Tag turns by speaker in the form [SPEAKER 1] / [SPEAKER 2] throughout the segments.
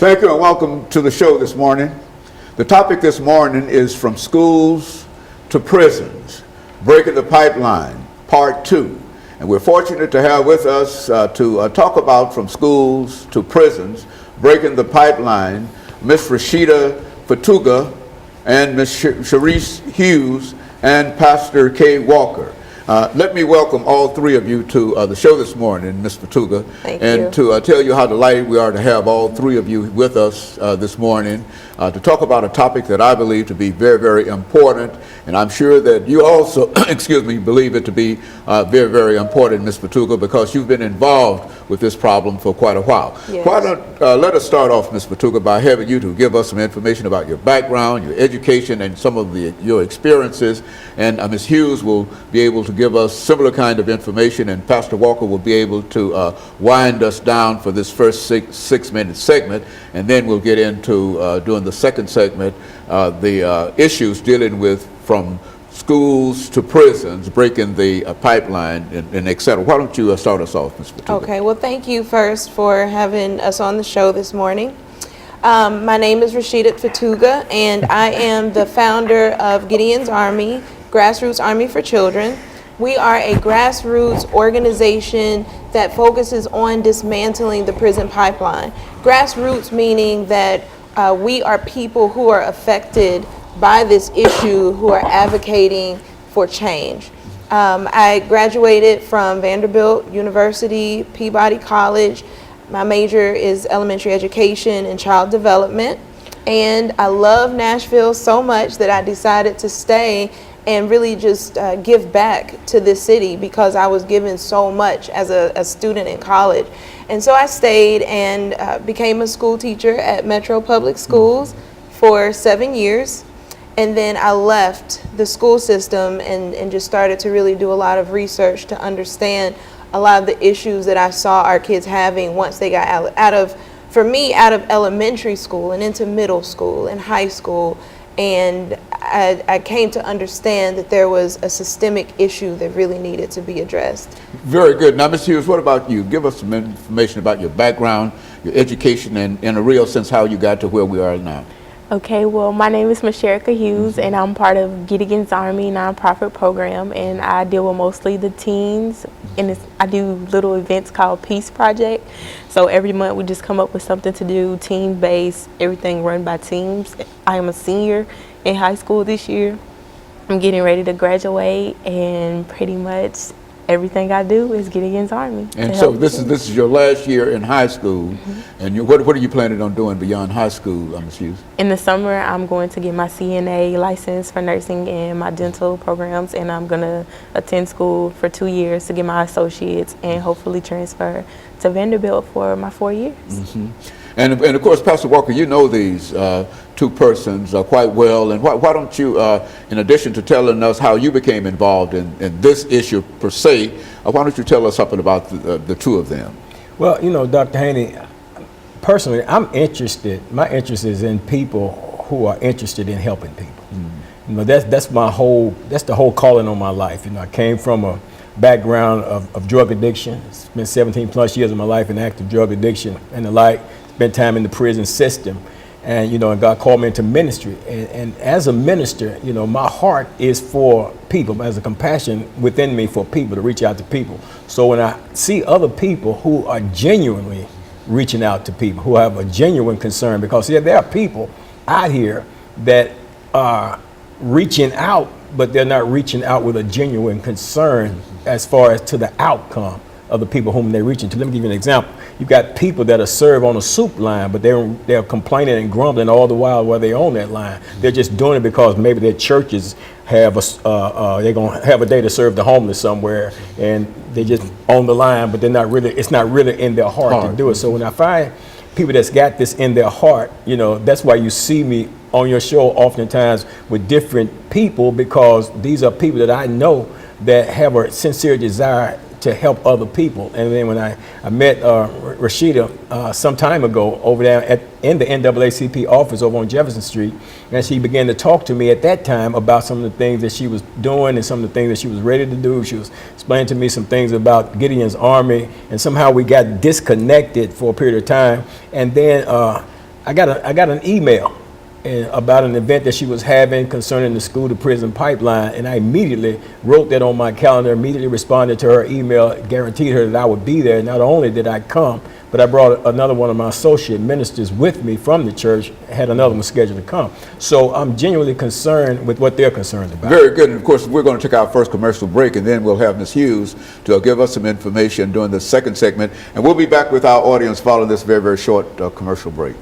[SPEAKER 1] Thank you and welcome to the show this morning. The topic this morning is From Schools to Prisons, Breaking the Pipeline, Part 2. And we're fortunate to have with us to talk about From Schools to Prisons, Breaking the Pipeline, Miss Rashida Fatuga and Miss Sharice Hughes and Pastor KWalker. Let me welcome all three of you to the show this morning, Ms. Fatuga, and to tell you how delighted we are to have all three of you with us this morning to talk about a topic that I believe to be very, very important, and I'm sure that you also, believe it to be very, very important, Ms. Fatuga, because you've been involved with this problem for quite a while.
[SPEAKER 2] Yes.
[SPEAKER 1] Why don't let us start off, Ms. Fatuga, by having you to give us some information about your background, your education, and some of your experiences, and Ms. Hughes will be able to give us similar kind of information, and Pastor Walker will be able to wind us down for this first six-minute segment, and then we'll get into doing the second segment, the issues dealing with from schools to prisons, breaking the pipeline, and et cetera. Why don't you start us off, Ms. Fatuga?
[SPEAKER 2] Okay, well, thank you first for having us on the show this morning. My name is Rashida Fatuga, and I am the founder of Gideon's Army, Grassroots Army for Children. We are a grassroots organization that focuses on dismantling the prison pipeline. Grassroots meaning that we are people who are affected by this issue, who are advocating for change. I graduated from Vanderbilt University, Peabody College. My major is elementary education and child development. And I love Nashville so much that I decided to stay and really just give back to this city because I was given so much as a student in college. And so I stayed and became a school teacher at Metro Public Schools for 7 years. And then I left the school system and just started to really do a lot of research to understand a lot of the issues that I saw our kids having once they got out of elementary school and into middle school and high school. And I came to understand that there was a systemic issue that really needed to be addressed. Very good. Now, Ms. Hughes, what about you? Give us some information about your background, your education, and in a real sense, how you got to where we are now.
[SPEAKER 3] Okay, well, my name is Miss Hughes, and I'm part of Gideon's Army nonprofit program, and I deal with mostly the teens, and I do little events called Peace Project. So every month we just come up with something to do, team-based, everything run by teams. I am a senior in high school this year. I'm getting ready to graduate, and pretty much everything I do is Gideon's Army.
[SPEAKER 1] And so this is your last year in high school, and what are you planning on doing beyond high school, Ms. Hughes?
[SPEAKER 3] In the summer, I'm going to get my CNA license for nursing and my dental programs, and I'm going to attend school for 2 years to get my associates and hopefully transfer to Vanderbilt for my 4 years.
[SPEAKER 1] And of course, Pastor Walker, you know these two persons quite well, and why don't you, in addition to telling us how you became involved in this issue per se, why don't you tell us something about the two of them?
[SPEAKER 4] Well, you know, Dr. Haney, personally, my interest is in people who are interested in helping people. You know, that's the whole calling on my life. You know, I came from a background of drug addiction, spent 17 plus years of my life in active drug addiction and the like, spent time in the prison system. And, you know, and God called me into ministry. And as a minister, you know, my heart is for people, there's a compassion within me for people, to reach out to people. So when I see other people who are genuinely reaching out to people, who have a genuine concern, because there are people out here that are reaching out, but they're not reaching out with a genuine concern as far as to the outcome of the people whom they're reaching to. Let me give you an example. You've got people that are served on a soup line, but they're complaining and grumbling all the while they're on that line. They're just doing it because maybe their churches have they're gonna have a day to serve the homeless somewhere, and they just on the line, but it's not really in their heart to do it. So when I find people that's got this in their heart, you know, that's why you see me on your show oftentimes with different people, because these are people that I know that have a sincere desire to help other people. And then when I met Rashida some time ago over there in the NAACP office over on Jefferson Street, and she began to talk to me at that time about some of the things that she was doing and some of the things that she was ready to do. She was explaining to me some things about Gideon's Army, and somehow we got disconnected for a period of time. And then I got an email about an event that she was having concerning the school to prison pipeline, and I immediately wrote that on my calendar, immediately responded to her email, guaranteed her that I would be there. Not only did I come, but I brought another one of my associate ministers with me from the church, had another one scheduled to come. So I'm genuinely concerned with what they're concerned about.
[SPEAKER 1] Very good. And of course, we're going to take our first commercial break, and then we'll have Ms. Hughes to give us some information during the second segment. And we'll be back with our audience following this very, very short commercial break.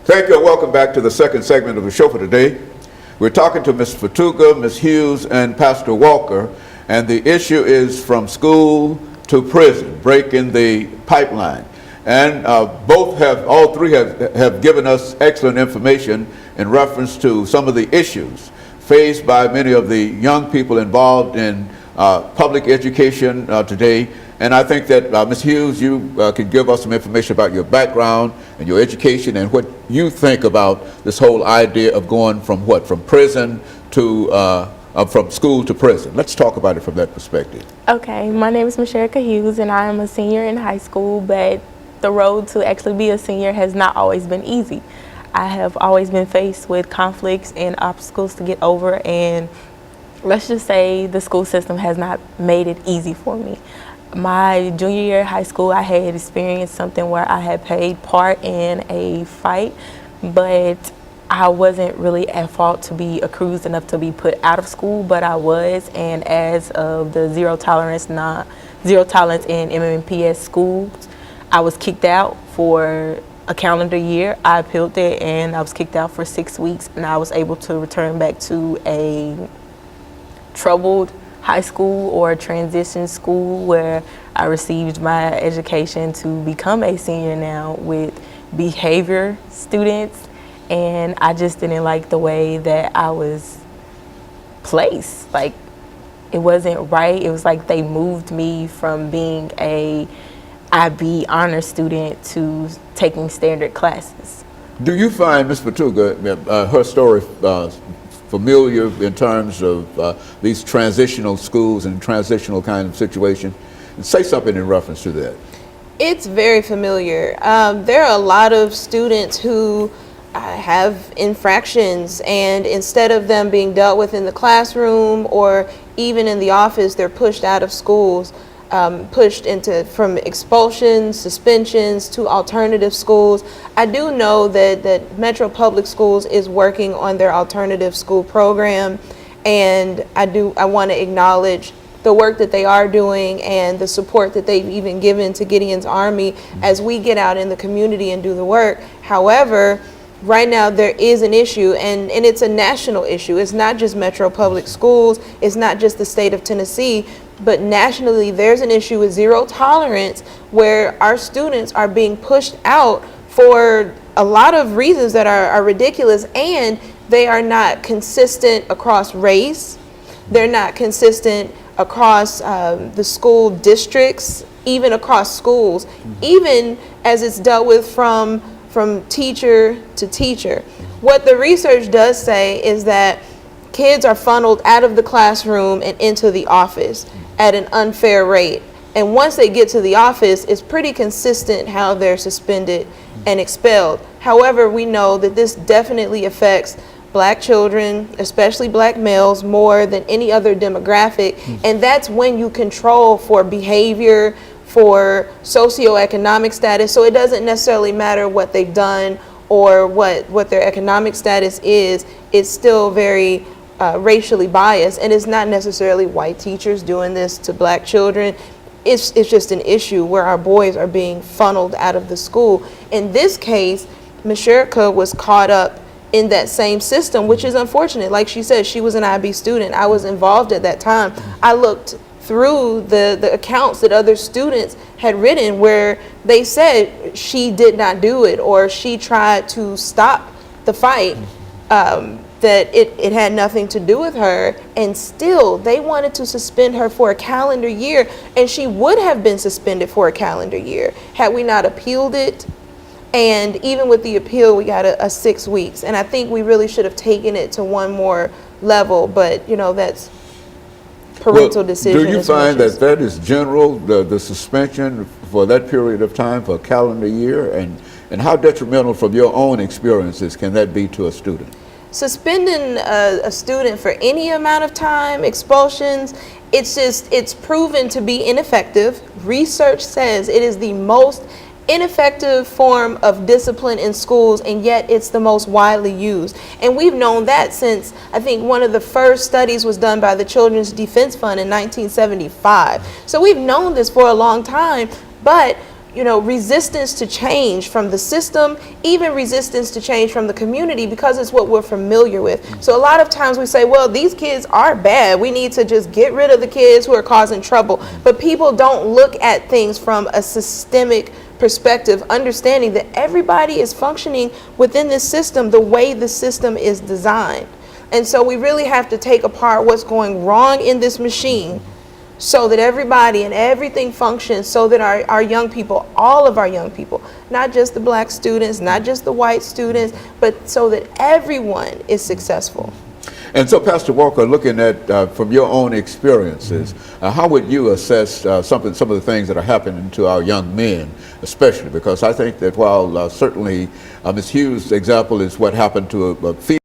[SPEAKER 1] Thank you and welcome back to the second segment of the show for today. We're talking to Ms. Fatuga, Ms. Hughes, and Pastor Walker, and the issue is from school to prison, breaking the pipeline. And all three have given us excellent information in reference to some of the issues faced by many of the young people involved in public education today. And I think that, Ms. Hughes, you can give us some information about your background and your education and what you think about this whole idea of going from prison to, from school to prison. Let's talk about it from that perspective.
[SPEAKER 3] Okay, my name is Hughes, and I am a senior in high school, but the road to actually be a senior has not always been easy. I have always been faced with conflicts and obstacles to get over, and let's just say the school system has not made it easy for me. My junior year of high school, I had experienced something where I had played part in a fight, but I wasn't really at fault to be accused enough to be put out of school, but I was, and as of the zero tolerance in MMPS schools, I was kicked out for a calendar year. I appealed it, and I was kicked out for 6 weeks, and I was able to return back to a troubled high school or a transition school where I received my education to become a senior now with behavior students, and I just didn't like the way that I was placed. Like, it wasn't right. It was like they moved me from being a IB honor student to taking standard classes.
[SPEAKER 1] Do you find, Ms. Fatuga, her story familiar in terms of these transitional schools and transitional kind of situation? And say something in reference to that.
[SPEAKER 2] It's very familiar. There are a lot of students who have infractions, and instead of them being dealt with in the classroom or even in the office, they're pushed out of schools, pushed into from expulsions, suspensions to alternative schools. I do know that Metro Public Schools is working on their alternative school program, and I want to acknowledge the work that they are doing and the support that they've even given to Gideon's Army as we get out in the community and do the work. However, right now there is an issue, and it's a national issue. It's not just Metro Public Schools, it's not just the state of Tennessee, but nationally there's an issue with zero tolerance where our students are being pushed out for a lot of reasons that are ridiculous, and they are not consistent across race. They're not consistent across the school districts, even across schools, even as it's dealt with from teacher to teacher. What the research does say is that kids are funneled out of the classroom and into the office at an unfair rate. And once they get to the office, it's pretty consistent how they're suspended and expelled. However, we know that this definitely affects Black children, especially Black males, more than any other demographic. And that's when you control for behavior, for socioeconomic status. So it doesn't necessarily matter what they've done or what their economic status is still very racially biased, and it's not necessarily white teachers doing this to black children. It's just an issue where our boys are being funneled out of the school. In this case, Masherka was caught up in that same system, which is unfortunate. Like she said, she was an IB student. I was involved at that time. I looked through the accounts that other students had written where they said she did not do it, or she tried to stop the fight, that it had nothing to do with her, and still they wanted to suspend her for a calendar year, and she would have been suspended for a calendar year had we not appealed it. And even with the appeal, we got a 6 weeks, and I think we really should have taken it to one more level, but you know, that's parental decision.
[SPEAKER 1] Do you find that that is general, the suspension for that period of time, for a calendar year, and how detrimental from your own experiences can that be to a student?
[SPEAKER 2] Suspending a student for any amount of time, expulsions, it's proven to be ineffective. Research says it is the most ineffective form of discipline in schools, and yet it's the most widely used. And we've known that since, I think, one of the first studies was done by the Children's Defense Fund in 1975. So we've known this for a long time, but you know, resistance to change from the system, even resistance to change from the community, because it's what we're familiar with. So a lot of times we say, well, these kids are bad. We need to just get rid of the kids who are causing trouble. But people don't look at things from a systemic perspective, understanding that everybody is functioning within this system the way the system is designed. And so we really have to take apart what's going wrong in this machine, so that everybody and everything functions, so that our young people, all of our young people, not just the black students, not just the white students, but so that everyone is successful.
[SPEAKER 1] And so, Pastor Walker, looking at from your own experiences, how would you assess some of the things that are happening to our young men, especially? Because I think that while certainly Ms. Hughes' example is what happened to a female